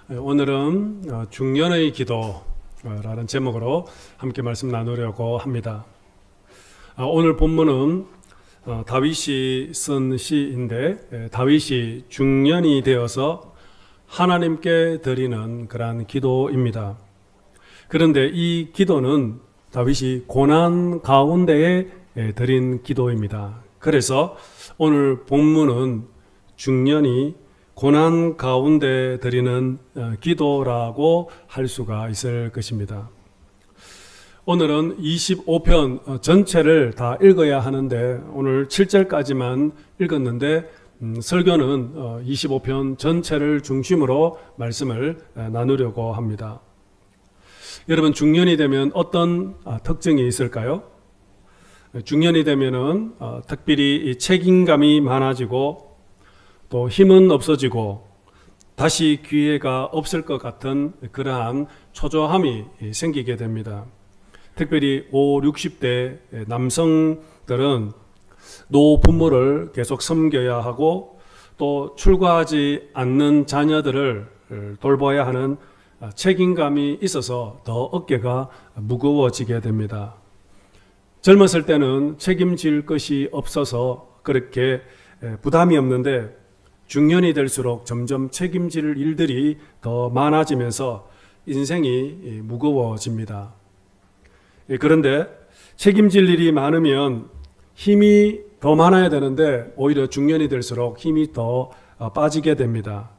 오늘은 중년의 기도라는 제목으로 함께 말씀 나누려고 합니다. 오늘 본문은 다윗이 쓴 시인데, 다윗이 중년이 되어서 하나님께 드리는 그러한 기도입니다. 그런데 이 기도는 다윗이 고난 가운데에 드린 기도입니다. 그래서 오늘 본문은 중년이 고난 가운데 드리는 기도라고 할 수가 있을 것입니다. 오늘은 25편 전체를 다 읽어야 하는데 오늘 7절까지만 읽었는데 설교는 25편 전체를 중심으로 말씀을 나누려고 합니다. 여러분, 중년이 되면 어떤 특징이 있을까요? 중년이 되면은 특별히 책임감이 많아지고 또 힘은 없어지고 다시 기회가 없을 것 같은 그러한 초조함이 생기게 됩니다. 특별히 50, 60대 남성들은 노부모를 계속 섬겨야 하고 또 출가하지 않는 자녀들을 돌봐야 하는 책임감이 있어서 더 어깨가 무거워지게 됩니다. 젊었을 때는 책임질 것이 없어서 그렇게 부담이 없는데 중년이 될수록 점점 책임질 일들이 더 많아지면서 인생이 무거워집니다. 그런데 책임질 일이 많으면 힘이 더 많아야 되는데 오히려 중년이 될수록 힘이 더 빠지게 됩니다.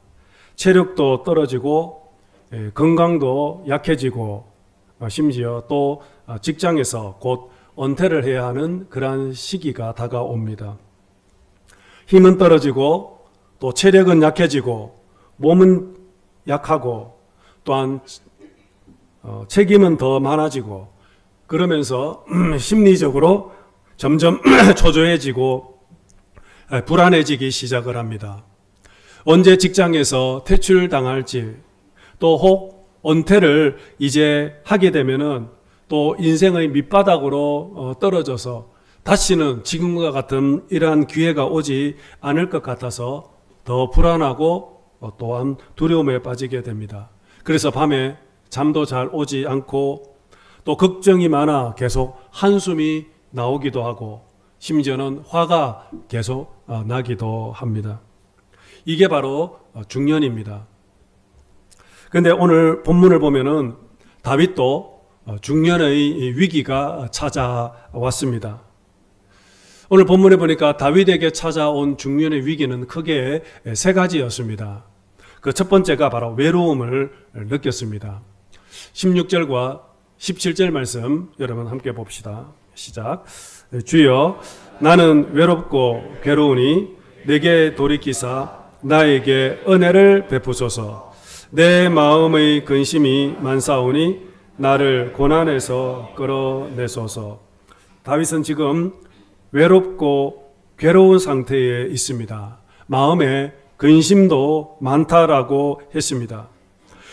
체력도 떨어지고 건강도 약해지고 심지어 또 직장에서 곧 은퇴를 해야 하는 그러한 시기가 다가옵니다. 힘은 떨어지고 또 체력은 약해지고 몸은 약하고 또한 책임은 더 많아지고 그러면서 심리적으로 점점 초조해지고 불안해지기 시작을 합니다. 언제 직장에서 퇴출당할지 또 혹 은퇴를 이제 하게 되면은 또 인생의 밑바닥으로 떨어져서 다시는 지금과 같은 이러한 기회가 오지 않을 것 같아서 더 불안하고 또한 두려움에 빠지게 됩니다. 그래서 밤에 잠도 잘 오지 않고 또 걱정이 많아 계속 한숨이 나오기도 하고 심지어는 화가 계속 나기도 합니다. 이게 바로 중년입니다. 그런데 오늘 본문을 보면은 다윗도 중년의 위기가 찾아왔습니다. 오늘 본문에 보니까 다윗에게 찾아온 중년의 위기는 크게 세 가지였습니다. 그 첫 번째가 바로 외로움을 느꼈습니다. 16절과 17절 말씀 여러분 함께 봅시다. 시작. 주여, 나는 외롭고 괴로우니 내게 돌이키사 나에게 은혜를 베푸소서. 내 마음의 근심이 많사오니 나를 고난에서 끌어내소서. 다윗은 지금 외롭고 괴로운 상태에 있습니다. 마음에 근심도 많다라고 했습니다.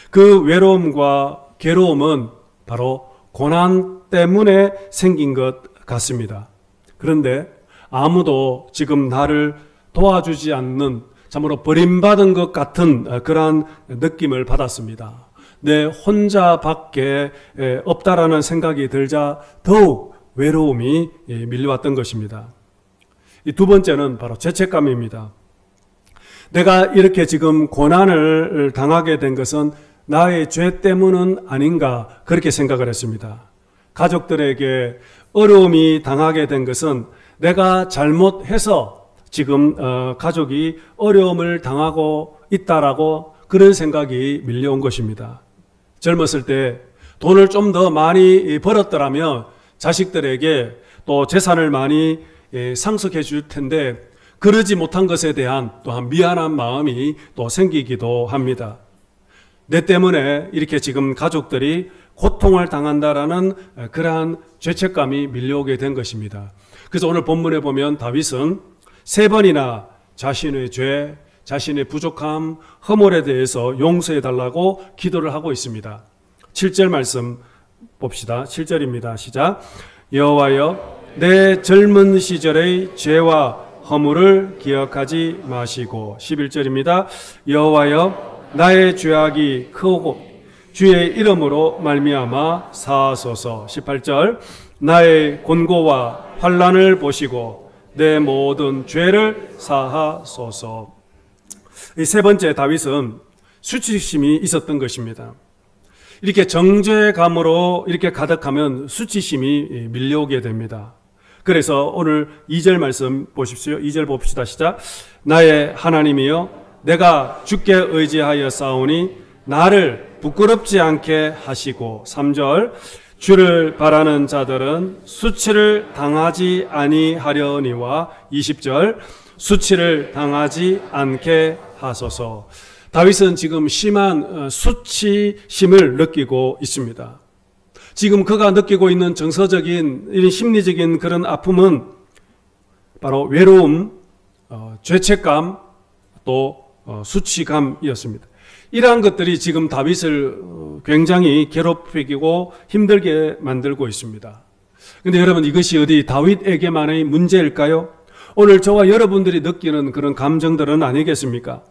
그 외로움과 괴로움은 바로 고난 때문에 생긴 것 같습니다. 그런데 아무도 지금 나를 도와주지 않는, 참으로 버림받은 것 같은 그러한 느낌을 받았습니다. 내 혼자밖에 없다라는 생각이 들자 더욱 외로움이 밀려왔던 것입니다. 이 두 번째는 바로 죄책감입니다. 내가 이렇게 지금 고난을 당하게 된 것은 나의 죄 때문은 아닌가 그렇게 생각을 했습니다. 가족들에게 어려움이 당하게 된 것은 내가 잘못해서 지금 가족이 어려움을 당하고 있다라고 그런 생각이 밀려온 것입니다. 젊었을 때 돈을 좀 더 많이 벌었더라면 자식들에게 또 재산을 많이 상속해 줄 텐데 그러지 못한 것에 대한 또한 미안한 마음이 또 생기기도 합니다. 내 때문에 이렇게 지금 가족들이 고통을 당한다라는 그러한 죄책감이 밀려오게 된 것입니다. 그래서 오늘 본문에 보면 다윗은 세 번이나 자신의 죄, 자신의 부족함, 허물에 대해서 용서해 달라고 기도를 하고 있습니다. 7절 말씀 봅시다. 7절입니다. 시작. 여호와여, 내 젊은 시절의 죄와 허물을 기억하지 마시고. 11절입니다. 여호와여, 나의 죄악이 크고 주의 이름으로 말미암아 사하소서. 18절 나의 곤고와 환난을 보시고 내 모든 죄를 사하소서. 이 세 번째, 다윗은 수치심이 있었던 것입니다. 이렇게 정죄감으로 이렇게 가득하면 수치심이 밀려오게 됩니다. 그래서 오늘 2절 말씀 보십시오. 2절 봅시다. 시작. 나의 하나님이여 내가 주께 의지하여 싸우니 나를 부끄럽지 않게 하시고. 3절 주를 바라는 자들은 수치를 당하지 아니하려니와. 20절 수치를 당하지 않게 하소서. 다윗은 지금 심한 수치심을 느끼고 있습니다. 지금 그가 느끼고 있는 정서적인 이런 심리적인 그런 아픔은 바로 외로움, 죄책감, 또 수치감이었습니다. 이러한 것들이 지금 다윗을 굉장히 괴롭히고 힘들게 만들고 있습니다. 그런데 여러분, 이것이 어디 다윗에게만의 문제일까요? 오늘 저와 여러분들이 느끼는 그런 감정들은 아니겠습니까?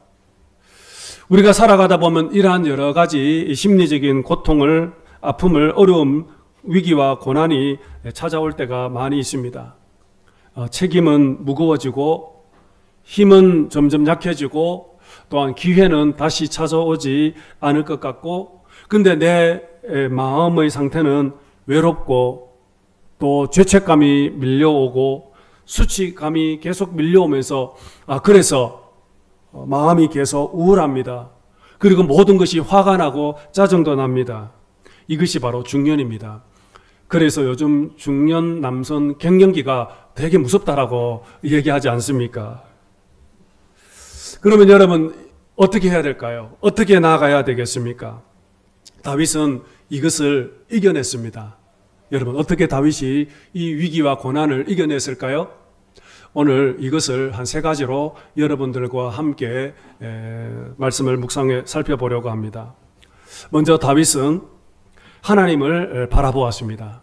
우리가 살아가다 보면 이러한 여러 가지 심리적인 고통을, 아픔을, 어려움, 위기와 고난이 찾아올 때가 많이 있습니다. 책임은 무거워지고 힘은 점점 약해지고 또한 기회는 다시 찾아오지 않을 것 같고, 근데 내 마음의 상태는 외롭고 또 죄책감이 밀려오고 수치감이 계속 밀려오면서 그래서 마음이 계속 우울합니다. 그리고 모든 것이 화가 나고 짜증도 납니다. 이것이 바로 중년입니다. 그래서 요즘 중년 남성 갱년기가 되게 무섭다라고 얘기하지 않습니까? 그러면 여러분 어떻게 해야 될까요? 어떻게 나아가야 되겠습니까? 다윗은 이것을 이겨냈습니다. 여러분, 어떻게 다윗이 이 위기와 고난을 이겨냈을까요? 오늘 이것을 한 세 가지로 여러분들과 함께 말씀을 묵상해 살펴보려고 합니다. 먼저 다윗은 하나님을 바라보았습니다.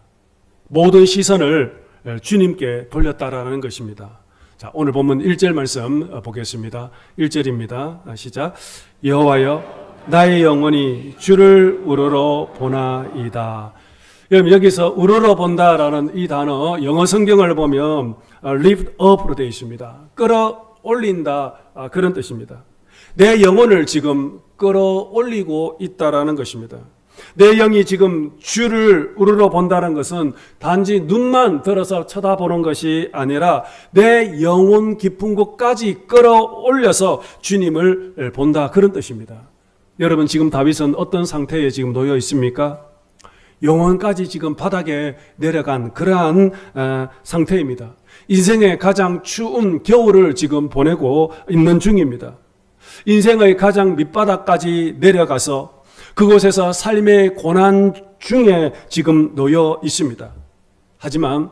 모든 시선을 주님께 돌렸다라는 것입니다. 자, 오늘 본문 1절 말씀 보겠습니다. 1절입니다. 시작. 여호와여 나의 영혼이 주를 우러러 보나이다. 여러분, 여기서 우러러 본다라는 이 단어, 영어 성경을 보면 lift up로 되어 있습니다. 끌어올린다, 그런 뜻입니다. 내 영혼을 지금 끌어올리고 있다라는 것입니다. 내 영이 지금 주를 우러러 본다는 것은 단지 눈만 들어서 쳐다보는 것이 아니라 내 영혼 깊은 곳까지 끌어올려서 주님을 본다, 그런 뜻입니다. 여러분, 지금 다윗은 어떤 상태에 지금 놓여 있습니까? 영혼까지 지금 바닥에 내려간 그러한 상태입니다. 인생의 가장 추운 겨울을 지금 보내고 있는 중입니다. 인생의 가장 밑바닥까지 내려가서 그곳에서 삶의 고난 중에 지금 놓여 있습니다. 하지만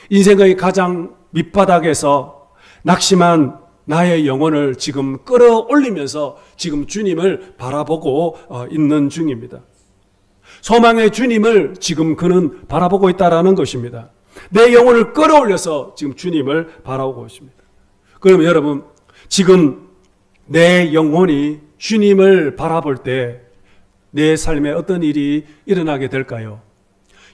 인생의 가장 밑바닥에서 낙심한 나의 영혼을 지금 끌어올리면서 지금 주님을 바라보고 있는 중입니다. 소망의 주님을 지금 그는 바라보고 있다라는 것입니다. 내 영혼을 끌어올려서 지금 주님을 바라보고 있습니다. 그러면 여러분, 지금 내 영혼이 주님을 바라볼 때 내 삶에 어떤 일이 일어나게 될까요?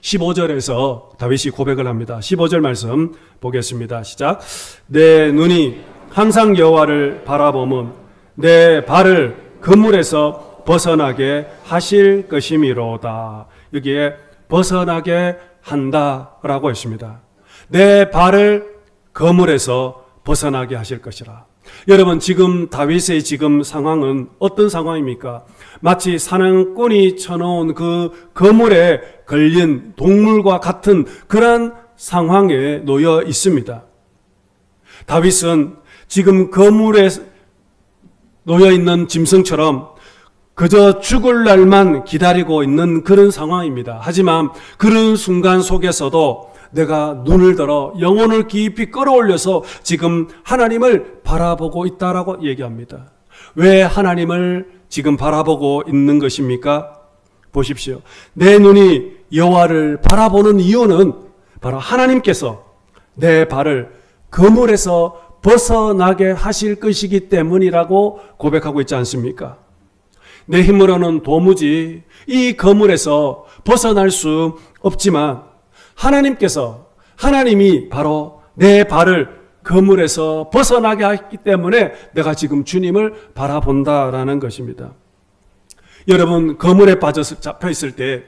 15절에서 다윗이 고백을 합니다. 15절 말씀 보겠습니다. 시작. 내 눈이 항상 여호와를 바라보면 내 발을 그물에서 벗어나게 하실 것이미로다. 여기에 벗어나게 한다라고 했습니다. 내 발을 그물에서 벗어나게 하실 것이라. 여러분, 지금 다윗의 지금 상황은 어떤 상황입니까? 마치 사냥꾼이 쳐놓은 그 그물에 걸린 동물과 같은 그런 상황에 놓여 있습니다. 다윗은 지금 그물에 놓여 있는 짐승처럼 그저 죽을 날만 기다리고 있는 그런 상황입니다. 하지만 그런 순간 속에서도 내가 눈을 들어 영혼을 깊이 끌어올려서 지금 하나님을 바라보고 있다라고 얘기합니다. 왜 하나님을 지금 바라보고 있는 것입니까? 보십시오. 내 눈이 여호와를 바라보는 이유는 바로 하나님께서 내 발을 그물에서 벗어나게 하실 것이기 때문이라고 고백하고 있지 않습니까? 내 힘으로는 도무지 이 그물에서 벗어날 수 없지만 하나님이 바로 내 발을 그물에서 벗어나게 했기 때문에 내가 지금 주님을 바라본다라는 것입니다. 여러분, 그물에 잡혀 있을 때,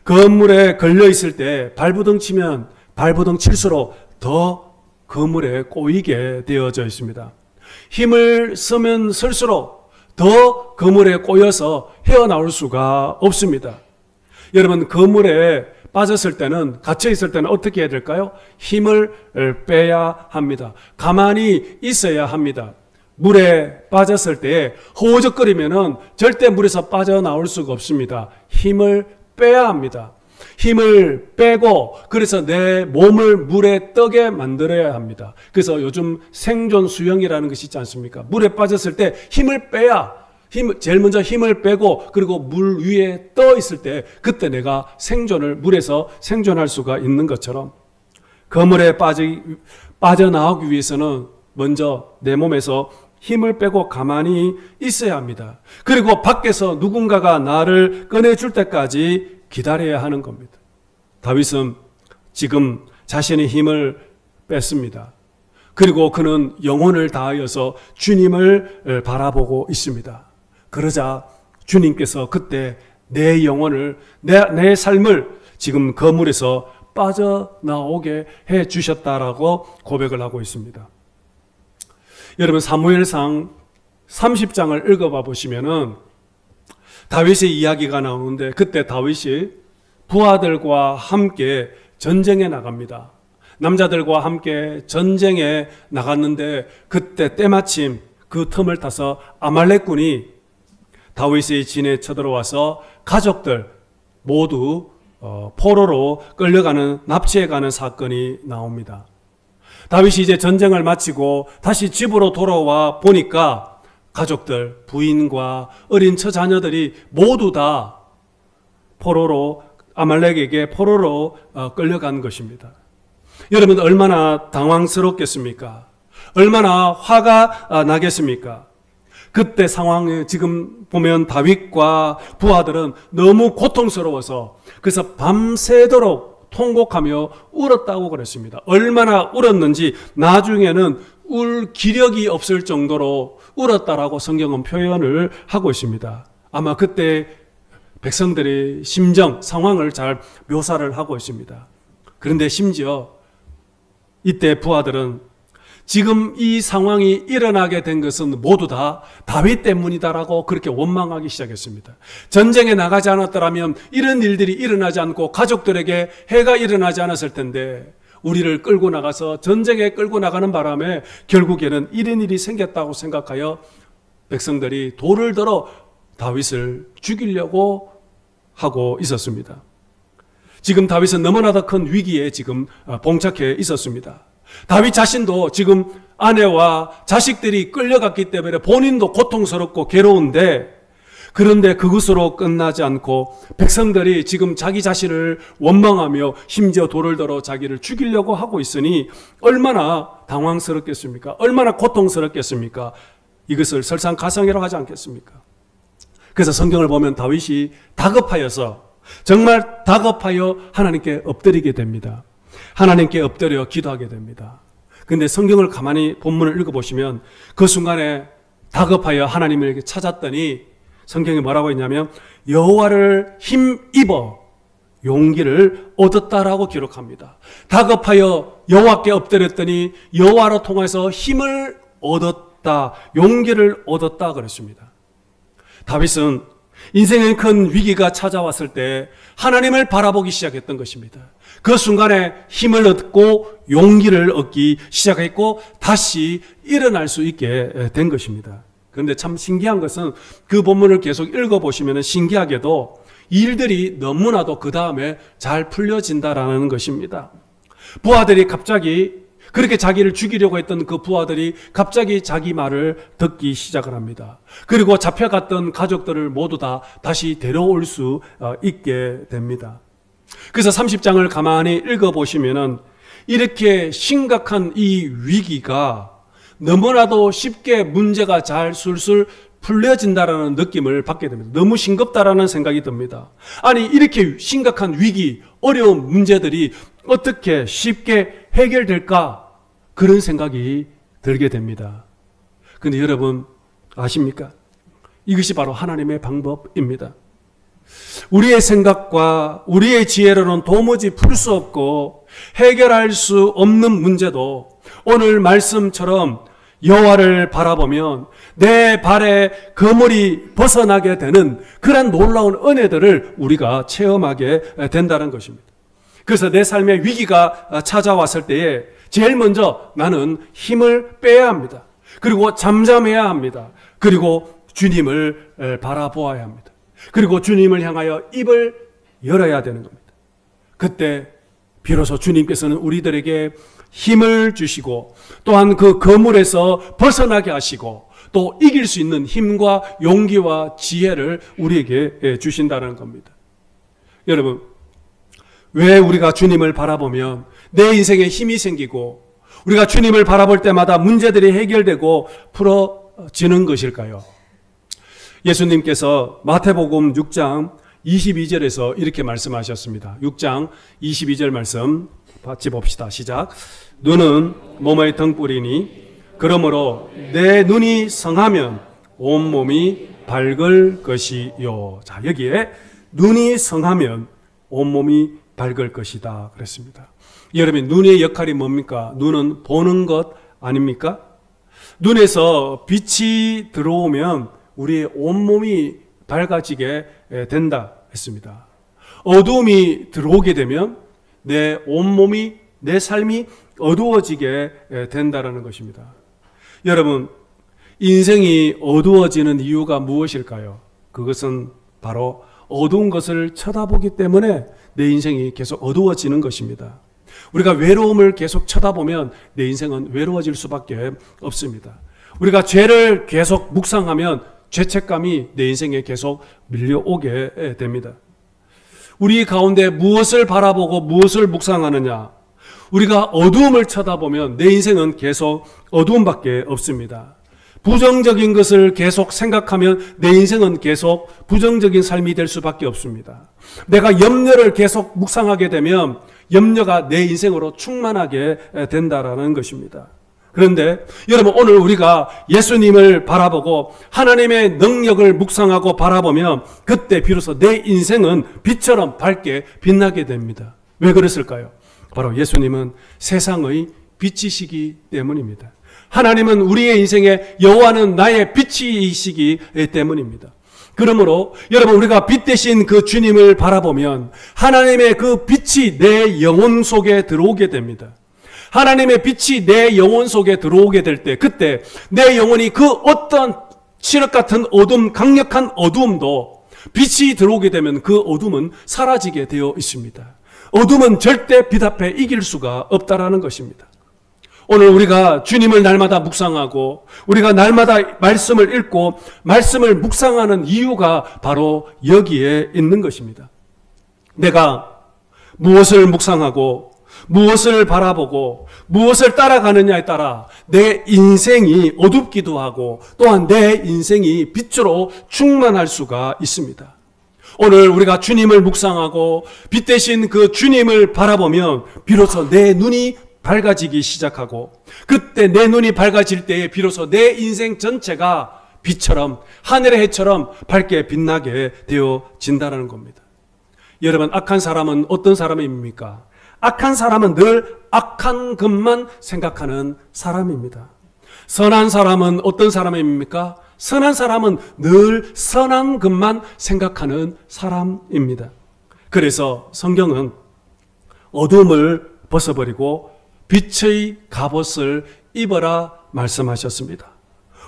그물에 걸려 있을 때 발부둥 치면 발부둥 칠수록 더 그물에 꼬이게 되어져 있습니다. 힘을 쓰면 쓸수록 더 그물에 꼬여서 헤어나올 수가 없습니다. 여러분, 그물에 빠졌을 때는, 갇혀 있을 때는 어떻게 해야 될까요? 힘을 빼야 합니다. 가만히 있어야 합니다. 물에 빠졌을 때 허우적거리면은 절대 물에서 빠져나올 수가 없습니다. 힘을 빼야 합니다. 힘을 빼고, 그래서 내 몸을 물에 떠게 만들어야 합니다. 그래서 요즘 생존 수영이라는 것이 있지 않습니까? 물에 빠졌을 때 힘을 빼야, 제일 먼저 힘을 빼고, 그리고 물 위에 떠 있을 때 그때 내가 물에서 생존할 수가 있는 것처럼, 그물에 빠져나오기 위해서는 먼저 내 몸에서 힘을 빼고 가만히 있어야 합니다. 그리고 밖에서 누군가가 나를 꺼내줄 때까지 기다려야 하는 겁니다. 다윗은 지금 자신의 힘을 뺐습니다. 그리고 그는 영혼을 다하여서 주님을 바라보고 있습니다. 그러자 주님께서 그때 내 영혼을, 내 삶을 지금 그물에서 빠져나오게 해 주셨다라고 고백을 하고 있습니다. 여러분, 사무엘상 30장을 읽어봐 보시면은 다윗의 이야기가 나오는데, 그때 다윗이 부하들과 함께 전쟁에 나갑니다. 남자들과 함께 전쟁에 나갔는데, 그때 때마침 그 틈을 타서 아말렉군이 다윗의 진에 쳐들어와서 가족들 모두 포로로 끌려가는, 납치해가는 사건이 나옵니다. 다윗이 이제 전쟁을 마치고 다시 집으로 돌아와 보니까 가족들, 부인과 어린 처자녀들이 모두 다 아말렉에게 포로로 끌려간 것입니다. 여러분, 얼마나 당황스럽겠습니까? 얼마나 화가 나겠습니까? 그때 상황에 지금 보면 다윗과 부하들은 너무 고통스러워서, 그래서 밤새도록 통곡하며 울었다고 그랬습니다. 얼마나 울었는지 나중에는 울 기력이 없을 정도로 울었다라고 성경은 표현을 하고 있습니다. 아마 그때 백성들의 심정, 상황을 잘 묘사를 하고 있습니다. 그런데 심지어 이때 부하들은 지금 이 상황이 일어나게 된 것은 모두 다 다윗 때문이다라고 그렇게 원망하기 시작했습니다. 전쟁에 나가지 않았더라면 이런 일들이 일어나지 않고 가족들에게 해가 일어나지 않았을 텐데, 우리를 끌고 나가서 전쟁에 끌고 나가는 바람에 결국에는 이런 일이 생겼다고 생각하여 백성들이 돌을 들어 다윗을 죽이려고 하고 있었습니다. 지금 다윗은 너무나도 큰 위기에 지금 봉착해 있었습니다. 다윗 자신도 지금 아내와 자식들이 끌려갔기 때문에 본인도 고통스럽고 괴로운데, 그런데 그것으로 끝나지 않고 백성들이 지금 자기 자신을 원망하며 심지어 돌을 들어 자기를 죽이려고 하고 있으니 얼마나 당황스럽겠습니까? 얼마나 고통스럽겠습니까? 이것을 설상가상이라고 하지 않겠습니까? 그래서 성경을 보면 다윗이 다급하여서, 정말 다급하여 하나님께 엎드리게 됩니다. 하나님께 엎드려 기도하게 됩니다. 그런데 성경을 가만히 본문을 읽어보시면 그 순간에 다급하여 하나님을 이렇게 찾았더니 성경이 뭐라고 했냐면 여호와를 힘입어 용기를 얻었다라고 기록합니다. 다급하여 여호와께 엎드렸더니 여호와로 통해서 힘을 얻었다, 용기를 얻었다 그랬습니다. 다윗은 인생의 큰 위기가 찾아왔을 때 하나님을 바라보기 시작했던 것입니다. 그 순간에 힘을 얻고 용기를 얻기 시작했고 다시 일어날 수 있게 된 것입니다. 그런데 참 신기한 것은 그 본문을 계속 읽어보시면 신기하게도 일들이 너무나도 그 다음에 잘 풀려진다라는 것입니다. 부하들이 갑자기 그렇게 자기를 죽이려고 했던 그 부하들이 갑자기 자기 말을 듣기 시작을 합니다. 그리고 잡혀갔던 가족들을 모두 다 다시 데려올 수 있게 됩니다. 그래서 30장을 가만히 읽어보시면은 이렇게 심각한 이 위기가 너무나도 쉽게 문제가 잘 술술 풀려진다라는 느낌을 받게 됩니다. 너무 싱겁다라는 생각이 듭니다. 아니, 이렇게 심각한 위기, 어려운 문제들이 어떻게 쉽게 해결될까? 그런 생각이 들게 됩니다. 근데 여러분 아십니까? 이것이 바로 하나님의 방법입니다. 우리의 생각과 우리의 지혜로는 도무지 풀 수 없고 해결할 수 없는 문제도 오늘 말씀처럼 여호와를 바라보면 내 발에 거물이 벗어나게 되는 그런 놀라운 은혜들을 우리가 체험하게 된다는 것입니다. 그래서 내 삶에 위기가 찾아왔을 때에 제일 먼저 나는 힘을 빼야 합니다. 그리고 잠잠해야 합니다. 그리고 주님을 바라보아야 합니다. 그리고 주님을 향하여 입을 열어야 되는 겁니다. 그때 비로소 주님께서는 우리들에게 힘을 주시고 또한 그 거물에서 벗어나게 하시고 또 이길 수 있는 힘과 용기와 지혜를 우리에게 주신다는 겁니다. 여러분, 왜 우리가 주님을 바라보면 내 인생에 힘이 생기고 우리가 주님을 바라볼 때마다 문제들이 해결되고 풀어지는 것일까요? 예수님께서 마태복음 6장 22절에서 이렇게 말씀하셨습니다. 6장 22절 말씀 같이 봅시다. 시작. 눈은 몸의 등불이니 그러므로 내 눈이 성하면 온몸이 밝을 것이요. 자, 여기에 눈이 성하면 온몸이 밝을 것이다 그랬습니다. 여러분, 눈의 역할이 뭡니까? 눈은 보는 것 아닙니까? 눈에서 빛이 들어오면 우리의 온몸이 밝아지게 된다 했습니다. 어두움이 들어오게 되면 내 온몸이, 내 삶이 어두워지게 된다는 것입니다. 여러분, 인생이 어두워지는 이유가 무엇일까요? 그것은 바로 어두운 것을 쳐다보기 때문에 내 인생이 계속 어두워지는 것입니다. 우리가 외로움을 계속 쳐다보면 내 인생은 외로워질 수밖에 없습니다. 우리가 죄를 계속 묵상하면 죄책감이 내 인생에 계속 밀려오게 됩니다. 우리 가운데 무엇을 바라보고 무엇을 묵상하느냐? 우리가 어두움을 쳐다보면 내 인생은 계속 어두움밖에 없습니다. 부정적인 것을 계속 생각하면 내 인생은 계속 부정적인 삶이 될 수밖에 없습니다. 내가 염려를 계속 묵상하게 되면 염려가 내 인생으로 충만하게 된다라는 것입니다. 그런데 여러분, 오늘 우리가 예수님을 바라보고 하나님의 능력을 묵상하고 바라보면 그때 비로소 내 인생은 빛처럼 밝게 빛나게 됩니다. 왜 그랬을까요? 바로 예수님은 세상의 빛이시기 때문입니다. 하나님은 우리의 인생에 여호와는 나의 빛이시기 때문입니다. 그러므로 여러분, 우리가 빛 대신 그 주님을 바라보면 하나님의 그 빛이 내 영혼 속에 들어오게 됩니다. 하나님의 빛이 내 영혼 속에 들어오게 될 때 그때 내 영혼이 그 어떤 칠흑 같은 어둠, 강력한 어두움도 빛이 들어오게 되면 그 어둠은 사라지게 되어 있습니다. 어둠은 절대 빛 앞에 이길 수가 없다라는 것입니다. 오늘 우리가 주님을 날마다 묵상하고 우리가 날마다 말씀을 읽고 말씀을 묵상하는 이유가 바로 여기에 있는 것입니다. 내가 무엇을 묵상하고 무엇을 바라보고 무엇을 따라가느냐에 따라 내 인생이 어둡기도 하고 또한 내 인생이 빛으로 충만할 수가 있습니다. 오늘 우리가 주님을 묵상하고 빛 대신 그 주님을 바라보면 비로소 내 눈이 밝아지기 시작하고 그때 내 눈이 밝아질 때에 비로소 내 인생 전체가 빛처럼 하늘의 해처럼 밝게 빛나게 되어진다는 겁니다. 여러분, 악한 사람은 어떤 사람입니까? 악한 사람은 늘 악한 것만 생각하는 사람입니다. 선한 사람은 어떤 사람입니까? 선한 사람은 늘 선한 것만 생각하는 사람입니다. 그래서 성경은 어둠을 벗어버리고 빛의 갑옷을 입어라 말씀하셨습니다.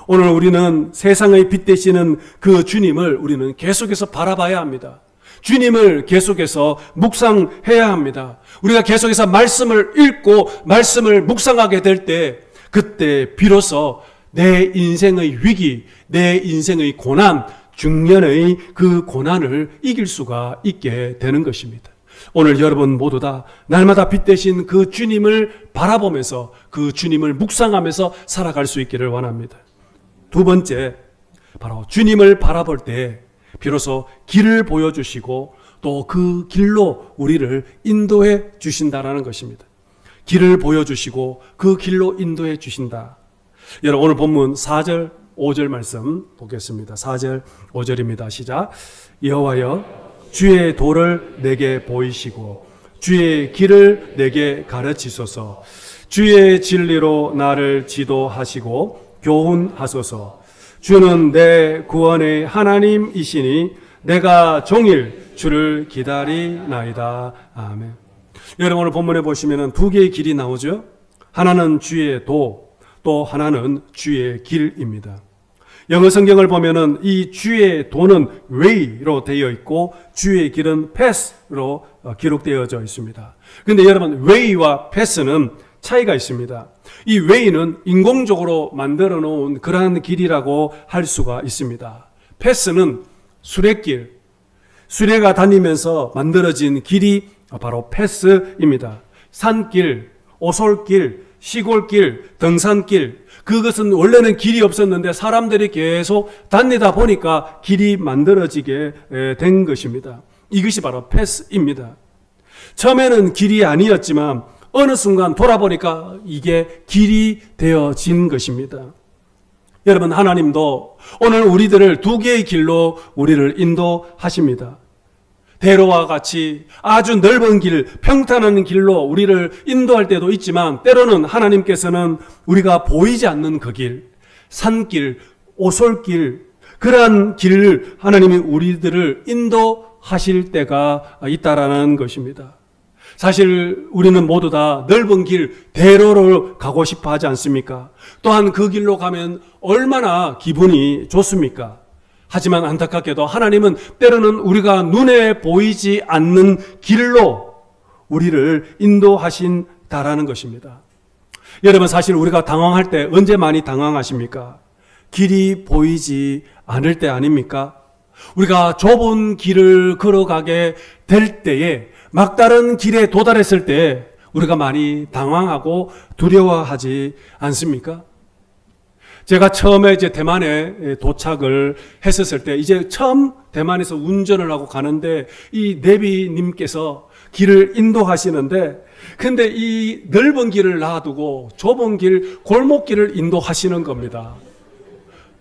오늘 우리는 세상의 빛 되시는 그 주님을 우리는 계속해서 바라봐야 합니다. 주님을 계속해서 묵상해야 합니다. 우리가 계속해서 말씀을 읽고 말씀을 묵상하게 될 때 그때 비로소 내 인생의 위기, 내 인생의 고난, 중년의 그 고난을 이길 수가 있게 되는 것입니다. 오늘 여러분 모두 다 날마다 빛 되신 그 주님을 바라보면서 그 주님을 묵상하면서 살아갈 수 있기를 원합니다. 두 번째, 바로 주님을 바라볼 때 비로소 길을 보여주시고 또 그 길로 우리를 인도해 주신다라는 것입니다. 길을 보여주시고 그 길로 인도해 주신다. 여러분 오늘 본문 4절 5절 말씀 보겠습니다. 4절 5절입니다. 시작. 여호와여 주의 도를 내게 보이시고 주의 길을 내게 가르치소서. 주의 진리로 나를 지도하시고 교훈하소서. 주는 내 구원의 하나님이시니 내가 종일 주를 기다리나이다. 아멘. 여러분 오늘 본문에 보시면 두 개의 길이 나오죠. 하나는 주의 도, 또 하나는 주의 길입니다. 영어 성경을 보면은 이 주의 도는 way로 되어 있고 주의 길은 path로 기록되어져 있습니다. 그런데 여러분 way와 path는 차이가 있습니다. 이 way는 인공적으로 만들어 놓은 그러한 길이라고 할 수가 있습니다. path는 수레길, 수레가 다니면서 만들어진 길이 바로 path입니다. 산길, 오솔길, 시골길, 등산길, 그것은 원래는 길이 없었는데 사람들이 계속 다니다 보니까 길이 만들어지게 된 것입니다. 이것이 바로 패스입니다. 처음에는 길이 아니었지만 어느 순간 돌아보니까 이게 길이 되어진 것입니다. 여러분 하나님도 오늘 우리들을 두 개의 길로 우리를 인도하십니다. 대로와 같이 아주 넓은 길, 평탄한 길로 우리를 인도할 때도 있지만 때로는 하나님께서는 우리가 보이지 않는 그 길, 산길, 오솔길, 그러한 길을 하나님이 우리들을 인도하실 때가 있다라는 것입니다. 사실 우리는 모두 다 넓은 길, 대로를 가고 싶어 하지 않습니까? 또한 그 길로 가면 얼마나 기분이 좋습니까? 하지만 안타깝게도 하나님은 때로는 우리가 눈에 보이지 않는 길로 우리를 인도하신다라는 것입니다. 여러분 사실 우리가 당황할 때 언제 많이 당황하십니까? 길이 보이지 않을 때 아닙니까? 우리가 좁은 길을 걸어가게 될 때에 막다른 길에 도달했을 때 우리가 많이 당황하고 두려워하지 않습니까? 제가 처음에 이제 대만에 도착을 했었을 때 이제 처음 대만에서 운전을 하고 가는데 이 내비님께서 길을 인도하시는데 근데 이 넓은 길을 놔두고 좁은 길, 골목길을 인도하시는 겁니다.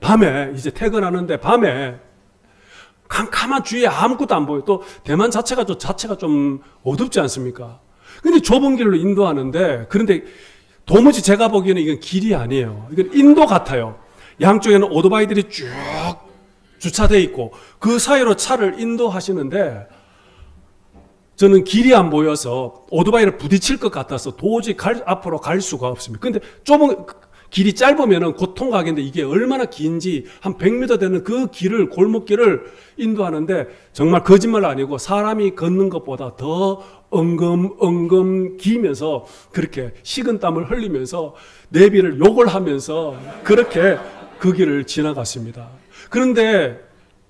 밤에 이제 퇴근하는데 밤에 캄캄한 주위에 아무것도 안 보여요. 또 대만 자체가 좀 어둡지 않습니까? 근데 좁은 길로 인도하는데 그런데 도무지 제가 보기에는 이건 길이 아니에요. 이건 인도 같아요. 양쪽에는 오토바이들이 쭉 주차되어 있고 그 사이로 차를 인도하시는데 저는 길이 안 보여서 오토바이를 부딪힐 것 같아서 도저히 앞으로 갈 수가 없습니다. 근데 좁은 길이 짧으면 곧 통과하겠는데 이게 얼마나 긴지 한 100m 되는 그 길을 골목길을 인도하는데 정말 거짓말 아니고 사람이 걷는 것보다 더 엉금 기면서 그렇게 식은땀을 흘리면서 내비를 욕을 하면서 그렇게 그 길을 지나갔습니다. 그런데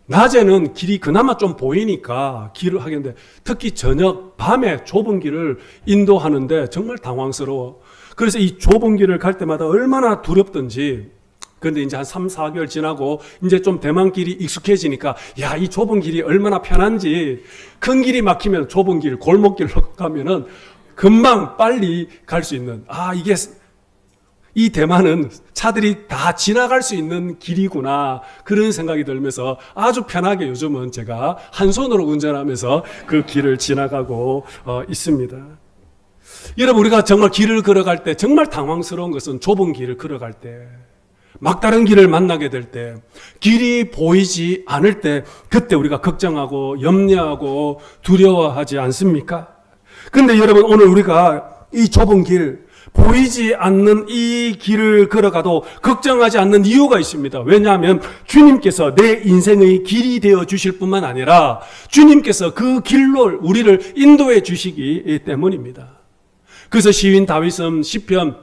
낮에는 길이 그나마 좀 보이니까 길을 하겠는데 특히 저녁 밤에 좁은 길을 인도하는데 정말 당황스러워. 그래서 이 좁은 길을 갈 때마다 얼마나 두렵던지. 그런데 이제 한 3, 4개월 지나고 이제 좀 대만 길이 익숙해지니까 야, 이 좁은 길이 얼마나 편한지. 큰 길이 막히면 좁은 길, 골목길로 가면은 금방 빨리 갈 수 있는, 이게 이 대만은 차들이 다 지나갈 수 있는 길이구나, 그런 생각이 들면서 아주 편하게 요즘은 제가 한 손으로 운전하면서 그 길을 지나가고 있습니다. 여러분 우리가 정말 길을 걸어갈 때 정말 당황스러운 것은 좁은 길을 걸어갈 때, 막다른 길을 만나게 될 때, 길이 보이지 않을 때 그때 우리가 걱정하고 염려하고 두려워하지 않습니까? 그런데 여러분 오늘 우리가 이 좁은 길, 보이지 않는 이 길을 걸어가도 걱정하지 않는 이유가 있습니다. 왜냐하면 주님께서 내 인생의 길이 되어 주실 뿐만 아니라 주님께서 그 길로 우리를 인도해 주시기 때문입니다. 그래서 시인 다윗은 시편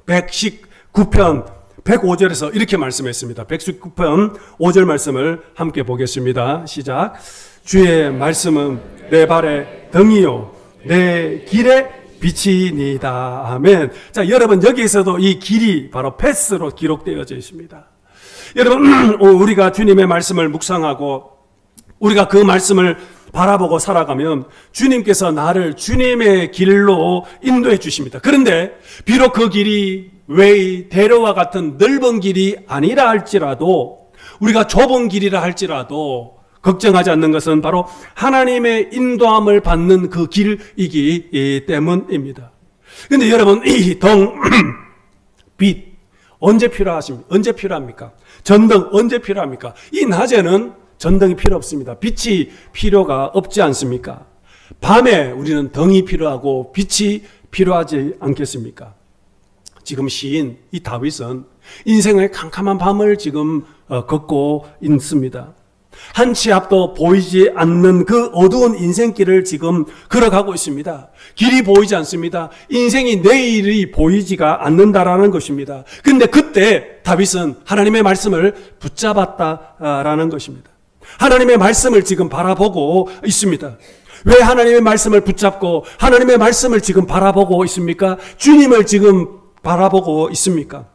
119편 105절에서 이렇게 말씀했습니다. 119편 5절 말씀을 함께 보겠습니다. 시작. 주의 말씀은 내 발의 등이요 내 길의 빛이니이다. 아멘. 자, 여러분 여기에서도 이 길이 바로 패스로 기록되어져 있습니다. 여러분, 우리가 주님의 말씀을 묵상하고 우리가 그 말씀을 바라보고 살아가면 주님께서 나를 주님의 길로 인도해 주십니다. 그런데 비록 그 길이 웨이, 대로와 같은 넓은 길이 아니라 할지라도, 우리가 좁은 길이라 할지라도 걱정하지 않는 것은 바로 하나님의 인도함을 받는 그 길이기 때문입니다. 그런데 여러분, 이 등, 빛 언제 필요하십니까? 언제 필요합니까? 전등 언제 필요합니까? 이 낮에는 전등이 필요 없습니다. 빛이 필요가 없지 않습니까? 밤에 우리는 등이 필요하고 빛이 필요하지 않겠습니까? 지금 시인 이 다윗은 인생의 캄캄한 밤을 지금 걷고 있습니다. 한 치 앞도 보이지 않는 그 어두운 인생길을 지금 걸어가고 있습니다. 길이 보이지 않습니다. 인생이 내일이 보이지가 않는다라는 것입니다. 근데 그때 다윗은 하나님의 말씀을 붙잡았다라는 것입니다. 하나님의 말씀을 지금 바라보고 있습니다. 왜 하나님의 말씀을 붙잡고 하나님의 말씀을 지금 바라보고 있습니까? 주님을 지금 바라보고 있습니까?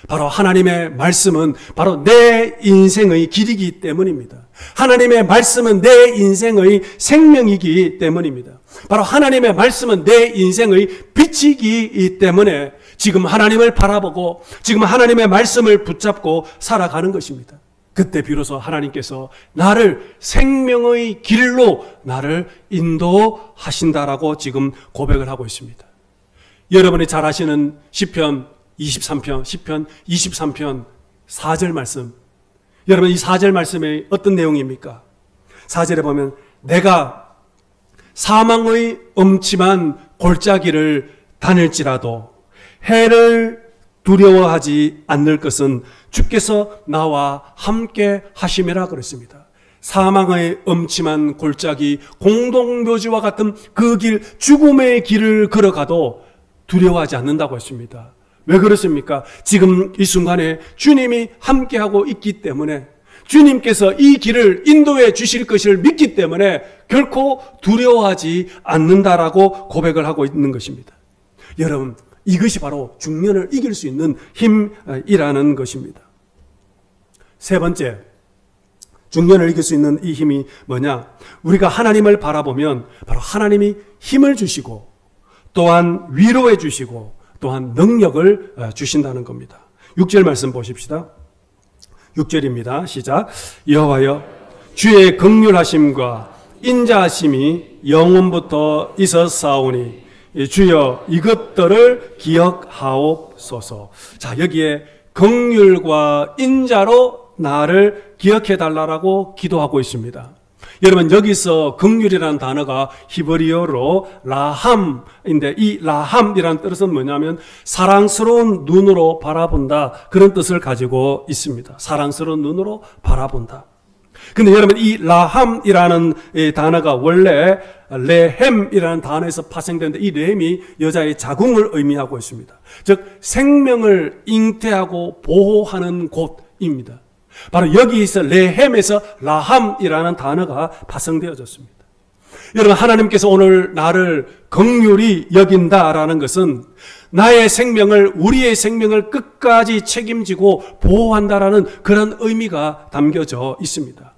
바로 하나님의 말씀은 바로 내 인생의 길이기 때문입니다. 하나님의 말씀은 내 인생의 생명이기 때문입니다. 바로 하나님의 말씀은 내 인생의 빛이기 때문에 지금 하나님을 바라보고 지금 하나님의 말씀을 붙잡고 살아가는 것입니다. 그때 비로소 하나님께서 나를 생명의 길로 나를 인도하신다라고 지금 고백을 하고 있습니다. 여러분이 잘 아시는 시편 23편 4절 말씀. 여러분, 이 4절 말씀에 어떤 내용입니까? 4절에 보면 내가 사망의 엄침한 골짜기를 다닐지라도 해를 두려워하지 않을 것은 주께서 나와 함께 하심이라 그랬습니다. 사망의 엄침한 골짜기, 공동묘지와 같은 그 길, 죽음의 길을 걸어가도 두려워하지 않는다고 했습니다. 왜 그렇습니까? 지금 이 순간에 주님이 함께하고 있기 때문에, 주님께서 이 길을 인도해 주실 것을 믿기 때문에 결코 두려워하지 않는다라고 고백을 하고 있는 것입니다. 여러분, 이것이 바로 중년을 이길 수 있는 힘이라는 것입니다. 세 번째, 중년을 이길 수 있는 이 힘이 뭐냐? 우리가 하나님을 바라보면 바로 하나님이 힘을 주시고 또한 위로해 주시고 또한 능력을 주신다는 겁니다. 6절 말씀 보십시다. 6절입니다. 시작. 여호와여, 주의 긍휼하심과 인자하심이 영원부터 있었사오니 주여 이것들을 기억하옵소서. 자, 여기에 긍휼과 인자로 나를 기억해 달라고 기도하고 있습니다. 여러분, 여기서 긍휼이라는 단어가 히브리어로 라함인데, 이 라함이라는 뜻은 뭐냐면 사랑스러운 눈으로 바라본다, 그런 뜻을 가지고 있습니다. 사랑스러운 눈으로 바라본다. 근데 여러분, 이 라함이라는 이 단어가 원래 레헴이라는 단어에서 파생되는데, 이 레헴이 여자의 자궁을 의미하고 있습니다. 즉 생명을 잉태하고 보호하는 곳입니다. 바로 여기서 레헴에서 라함이라는 단어가 파생되어졌습니다. 여러분, 하나님께서 오늘 나를 긍휼히 여긴다라는 것은 나의 생명을, 우리의 생명을 끝까지 책임지고 보호한다라는 그런 의미가 담겨져 있습니다.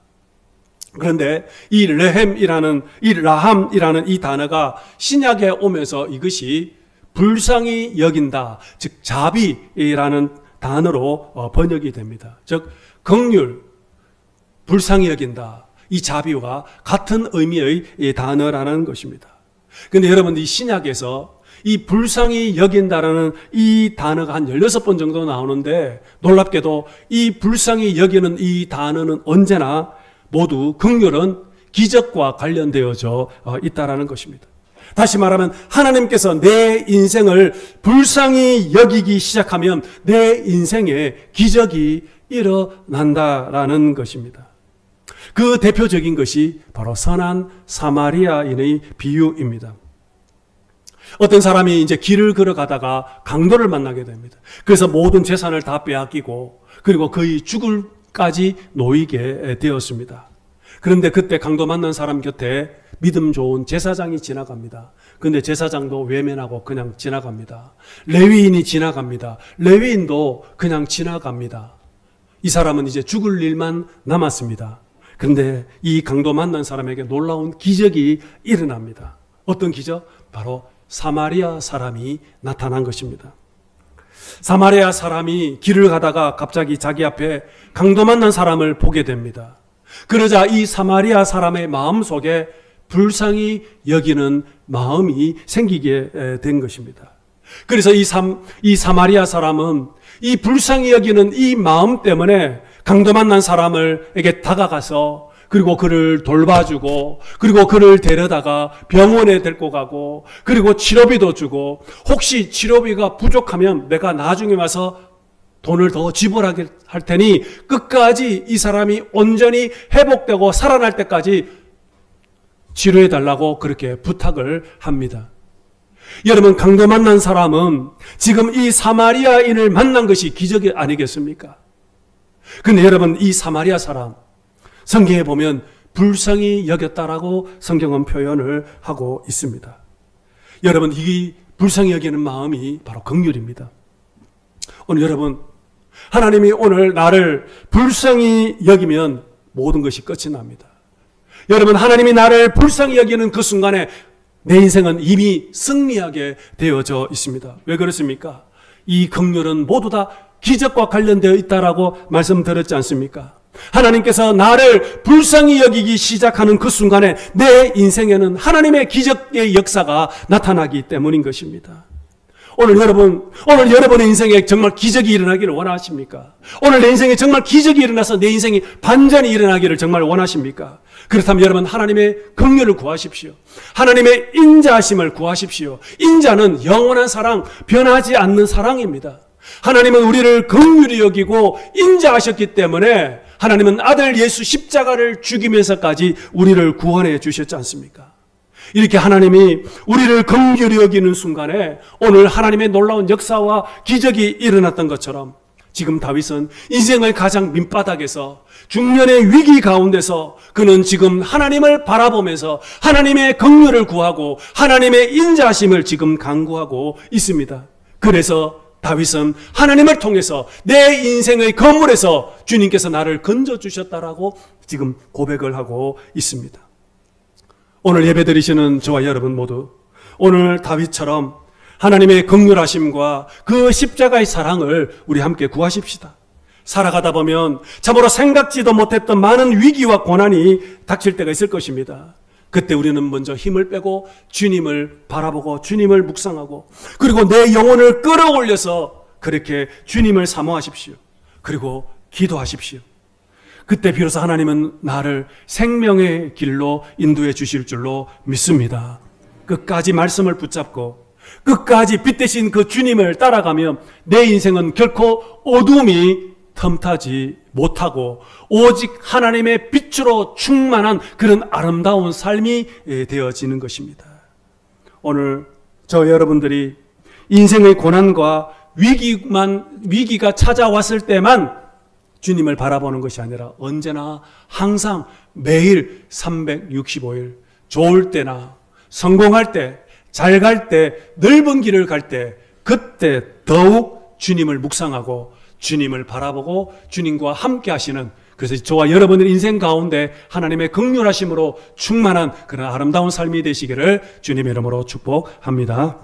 그런데 이 레헴이라는, 이 라함이라는 이 단어가 신약에 오면서 이것이 불쌍히 여긴다, 즉 자비라는 단어로 번역이 됩니다. 즉 긍휼, 불쌍히 여긴다, 이 자비와 같은 의미의 이 단어라는 것입니다. 그런데 여러분, 이 신약에서 이 불쌍히 여긴다라는 이 단어가 한 16번 정도 나오는데, 놀랍게도 이 불쌍히 여기는 이 단어는 언제나 모두 긍휼은 기적과 관련되어져 있다라는 것입니다. 다시 말하면 하나님께서 내 인생을 불쌍히 여기기 시작하면 내 인생에 기적이 일어난다라는 것입니다. 그 대표적인 것이 바로 선한 사마리아인의 비유입니다. 어떤 사람이 이제 길을 걸어가다가 강도를 만나게 됩니다. 그래서 모든 재산을 다 빼앗기고 그리고 거의 죽을까지 놓이게 되었습니다. 그런데 그때 강도 만난 사람 곁에 믿음 좋은 제사장이 지나갑니다. 그런데 제사장도 외면하고 그냥 지나갑니다. 레위인이 지나갑니다. 레위인도 그냥 지나갑니다. 이 사람은 이제 죽을 일만 남았습니다. 그런데 이 강도 만난 사람에게 놀라운 기적이 일어납니다. 어떤 기적? 바로 사마리아 사람이 나타난 것입니다. 사마리아 사람이 길을 가다가 갑자기 자기 앞에 강도 만난 사람을 보게 됩니다. 그러자 이 사마리아 사람의 마음속에 불쌍히 여기는 마음이 생기게 된 것입니다. 그래서 이 사마리아 사람은 이 불쌍히 여기는 이 마음 때문에 강도 만난 사람에게 다가가서 그리고 그를 돌봐주고 그리고 그를 데려다가 병원에 데리고 가고 그리고 치료비도 주고 혹시 치료비가 부족하면 내가 나중에 와서 돈을 더 지불하게 할 테니 끝까지 이 사람이 온전히 회복되고 살아날 때까지 치료해 달라고 그렇게 부탁을 합니다. 여러분, 강도 만난 사람은 지금 이 사마리아인을 만난 것이 기적이 아니겠습니까? 근데 여러분, 이 사마리아 사람 성경에 보면 불쌍히 여겼다라고 성경은 표현을 하고 있습니다. 여러분, 이 불쌍히 여기는 마음이 바로 긍휼입니다. 오늘 여러분, 하나님이 오늘 나를 불쌍히 여기면 모든 것이 끝이 납니다. 여러분, 하나님이 나를 불쌍히 여기는 그 순간에 내 인생은 이미 승리하게 되어져 있습니다. 왜 그렇습니까? 이 긍휼은 모두 다 기적과 관련되어 있다라고 말씀드렸지 않습니까? 하나님께서 나를 불쌍히 여기기 시작하는 그 순간에 내 인생에는 하나님의 기적의 역사가 나타나기 때문인 것입니다. 오늘 여러분의 인생에 정말 기적이 일어나기를 원하십니까? 오늘 내 인생에 정말 기적이 일어나서 내 인생이 반전이 일어나기를 정말 원하십니까? 그렇다면 여러분, 하나님의 긍휼을 구하십시오. 하나님의 인자하심을 구하십시오. 인자는 영원한 사랑, 변하지 않는 사랑입니다. 하나님은 우리를 긍휼히 여기고 인자하셨기 때문에 하나님은 아들 예수 십자가를 죽이면서까지 우리를 구원해 주셨지 않습니까? 이렇게 하나님이 우리를 긍휼히 여기는 순간에 오늘 하나님의 놀라운 역사와 기적이 일어났던 것처럼 지금 다윗은 인생의 가장 밑바닥에서 중년의 위기 가운데서 그는 지금 하나님을 바라보면서 하나님의 긍휼을 구하고 하나님의 인자하심을 지금 간구하고 있습니다. 그래서 다윗은 하나님을 통해서 내 인생의 건물에서 주님께서 나를 건져주셨다라고 지금 고백을 하고 있습니다. 오늘 예배드리시는 저와 여러분 모두 오늘 다윗처럼 하나님의 긍휼하심과 그 십자가의 사랑을 우리 함께 구하십시다. 살아가다 보면 참으로 생각지도 못했던 많은 위기와 고난이 닥칠 때가 있을 것입니다. 그때 우리는 먼저 힘을 빼고 주님을 바라보고 주님을 묵상하고 그리고 내 영혼을 끌어올려서 그렇게 주님을 사모하십시오. 그리고 기도하십시오. 그때 비로소 하나님은 나를 생명의 길로 인도해 주실 줄로 믿습니다. 끝까지 말씀을 붙잡고 끝까지 빛 대신 그 주님을 따라가면 내 인생은 결코 어둠이 틈타지 못하고 오직 하나님의 빛으로 충만한 그런 아름다운 삶이 되어지는 것입니다. 오늘 저 여러분들이 인생의 고난과 위기가 찾아왔을 때만 주님을 바라보는 것이 아니라 언제나 항상 매일 365일 좋을 때나 성공할 때, 잘 갈 때, 넓은 길을 갈 때 그때 더욱 주님을 묵상하고 주님을 바라보고 주님과 함께 하시는, 그래서 저와 여러분의 인생 가운데 하나님의 긍휼하심으로 충만한 그런 아름다운 삶이 되시기를 주님의 이름으로 축복합니다.